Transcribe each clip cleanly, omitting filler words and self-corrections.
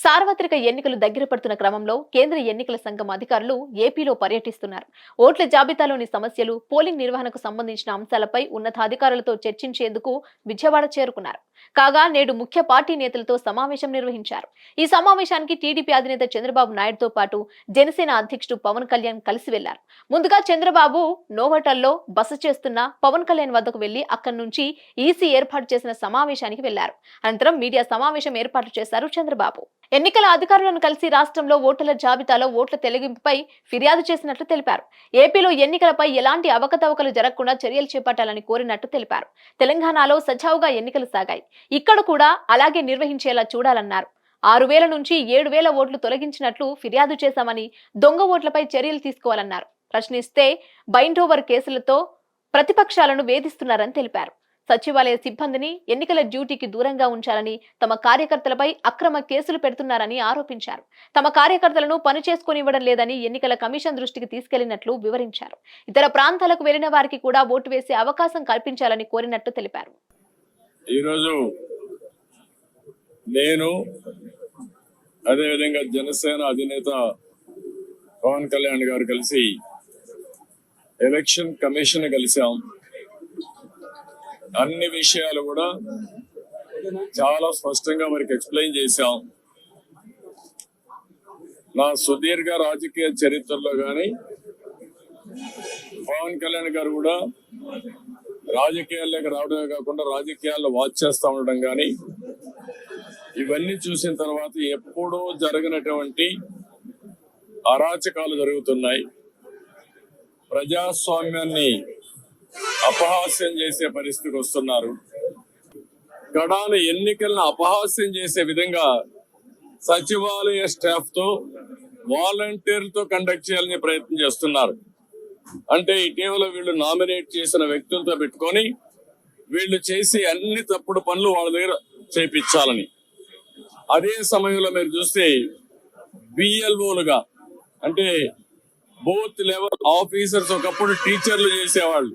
సార్వత్రిక ఎన్నికలు దగ్గర పడుతున్న క్రమంలో కేంద్ర ఎన్నికల సంఘం అధికారులు ఏపీలో పర్యటిస్తున్నారు. ఓట్ల జాబితాలోని సమస్యలు, పోలింగ్ నిర్వహణకు సంబంధించిన అంశాలపై ఉన్నతాధికారులతో చర్చించేందుకు విజయవాడ చేరుకున్నారు. కాగా నేడు ముఖ్య పార్టీ నేతలతో సమావేశం నిర్వహించారు. ఈ సమావేశానికి టీడీపీ అధినేత చంద్రబాబు నాయుడుతో పాటు జనసేన అధ్యక్షుడు పవన్ కళ్యాణ్ కలిసి వెళ్లారు. ముందుగా చంద్రబాబు నోవటల్లో బస చేస్తున్న పవన్ కళ్యాణ్ వద్దకు వెళ్లి అక్కడి నుంచి ఈసీ ఏర్పాటు చేసిన సమావేశానికి వెళ్లారు. అనంతరం మీడియా సమావేశం ఏర్పాటు చేశారు చంద్రబాబు. ఎన్నికల అధికారులను కలిసి రాష్ట్రంలో ఓటర్ల జాబితాలో ఓట్ల తొలగింపుపై ఫిర్యాదు చేసినట్లు తెలిపారు. ఏపీలో ఎన్నికలపై ఎలాంటి అవకతవకలు జరగకుండా చర్యలు చేపట్టాలని కోరినట్టు తెలిపారు. తెలంగాణలో సజావుగా ఎన్నికలు సాగాయి, ఇక్కడ కూడా అలాగే నిర్వహించేలా చూడాలన్నారు. 6,000 నుంచి 7,000 ఓట్లు తొలగించినట్లు ఫిర్యాదు చేశామని, దొంగ ఓట్లపై చర్యలు తీసుకోవాలన్నారు. ప్రశ్నిస్తే బైండ్ ఓవర్ కేసులతో ప్రతిపక్షాలను వేధిస్తున్నారని తెలిపారు. సచివాలయ సిబ్బందిని ఎన్నికల డ్యూటీకి దూరంగా ఉంచాలని, తమ కార్యకర్తలపై అక్రమ కేసులు పెడుతున్నారని ఆరోపించారు. తమ కార్యకర్తలను పని చేసుకునివ్వడం లేదని ఎన్నికల కమిషన్ దృష్టికి తీసుకెళ్లినట్లు వివరించారు. ఇతర ప్రాంతాలకు వెళ్లిన వారికి కూడా ఓటు వేసే అవకాశం కల్పించాలని కోరినట్టు తెలిపారు. ఈరోజు నేను అదేవిధంగా జనసేన అధినేత పవన్ కళ్యాణ్ గారు కలిసి ఎలక్షన్ కమిషన్ కలిసాం. అన్ని విషయాలు కూడా చాలా స్పష్టంగా వారికి ఎక్స్ప్లెయిన్ చేశాం. నా సుదీర్ఘ రాజకీయ చరిత్రలో కానీ పవన్ కళ్యాణ్ గారు కూడా రాజకీయాల్లోకి రావడమే కాకుండా రాజకీయాల్లో వాచ్ చేస్తూ ఉండడం కానీ, ఇవన్నీ చూసిన తర్వాత ఎప్పుడూ జరగనటువంటి అరాచకాలు జరుగుతున్నాయి. ప్రజాస్వామ్యాన్ని అపహాస్యం చేసే పరిస్థితికి వస్తున్నారు. కడాన ఎన్నికలను అపహాస్యం చేసే విధంగా సచివాలయ స్టాఫ్ తో, వాలంటీర్లతో కండక్ట్ చేయాలని ప్రయత్నం చేస్తున్నారు. అంటే ఇటీవల వీళ్ళు నామినేట్ చేసిన వ్యక్తులతో పెట్టుకొని వీళ్ళు చేసి అన్ని తప్పుడు పనులు వాళ్ళ దగ్గర చేపించాలని. అదే సమయంలో మీరు చూస్తే బిఎల్ఓలుగా, అంటే బూత్ లెవెల్ ఆఫీసర్స్, ఒకప్పుడు టీచర్లు చేసేవాళ్ళు,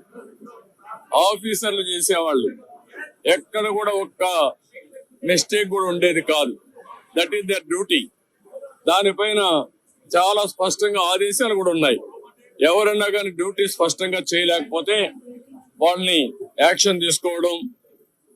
ఆఫీసర్లు చేసేవాళ్ళు, ఎక్కడ కూడా ఒక్క మిస్టేక్ కూడా ఉండేది కాదు. That is their duty. దానిపైన చాలా స్పష్టంగా ఆదేశాలు కూడా ఉన్నాయి. ఎవరన్నా కానీ డ్యూటీ స్పష్టంగా చేయలేకపోతే వాళ్ళని యాక్షన్ తీసుకోవడం,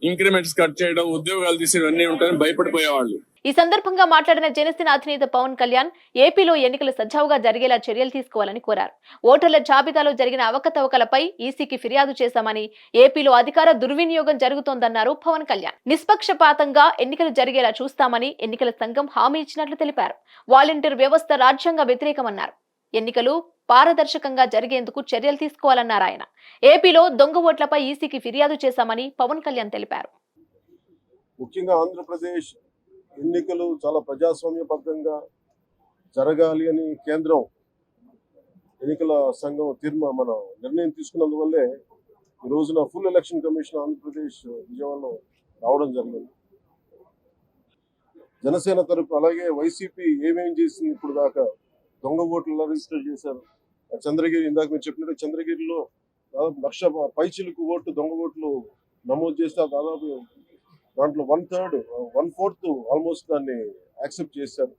ఇంక్రిమెంట్స్ కట్ చేయడం, ఉద్యోగాలు తీసేవన్నీ ఉంటాయని భయపడిపోయేవాళ్ళు. ఈ సందర్భంగా మాట్లాడిన జనసేన అధినేత పవన్ కళ్యాణ్ ఏపీలో ఎన్నికలు సజావుగా జరిగేలా చర్యలు తీసుకోవాలని కోరారు. ఓటర్ల జాబితాలో జరిగిన అవకతవకలపై ఈసీకి ఫిర్యాదు చేశామని, ఏపీలో అధికార దుర్వినియోగం జరుగుతోందన్నారు పవన్ కళ్యాణ్. నిష్పక్షపాతంగా ఎన్నికలు జరిగేలా చూస్తామని ఎన్నికల సంఘం హామీ ఇచ్చినట్లు తెలిపారు. వాలంటీర్ వ్యవస్థ రాజ్యాంగ వ్యతిరేకమన్నారు. ఎన్నికలు పారదర్శకంగా జరిగేందుకు చర్యలు తీసుకోవాలన్నారు ఆయన. ఏపీలో దొంగ ఓట్లపై ఈసీకి ఫిర్యాదు చేశామని పవన్ కళ్యాణ్ తెలిపారు. ముఖ్యంగా ఆంధ్రప్రదేశ్ ఎన్నికలు చాలా ప్రజాస్వామ్యబద్ధంగా జరగాలి అని కేంద్రం ఎన్నికల సంఘం మన నిర్ణయం తీసుకున్నందువల్లే ఈ రోజున ఫుల్ ఎలక్షన్ కమిషన్ ఆంధ్రప్రదేశ్ విజయవాడలో రావడం జరిగింది. జనసేన తరపు అలాగే వైసీపీ ఏమేం చేసింది ఇప్పుడు దాకా, దొంగ ఓట్లు రిజిస్టర్ చేశారు. చంద్రగిరి, ఇందాక మీరు చెప్పినట్టు చంద్రగిరిలో దాదాపు 1,00,000 పైచిలకు ఓట్లు, దొంగ ఓట్లు నమోదు చేస్తే దాదాపు దాంట్లో 1/3, 1/4 ఆల్మోస్ట్ దాన్ని యాక్సెప్ట్ చేశారు.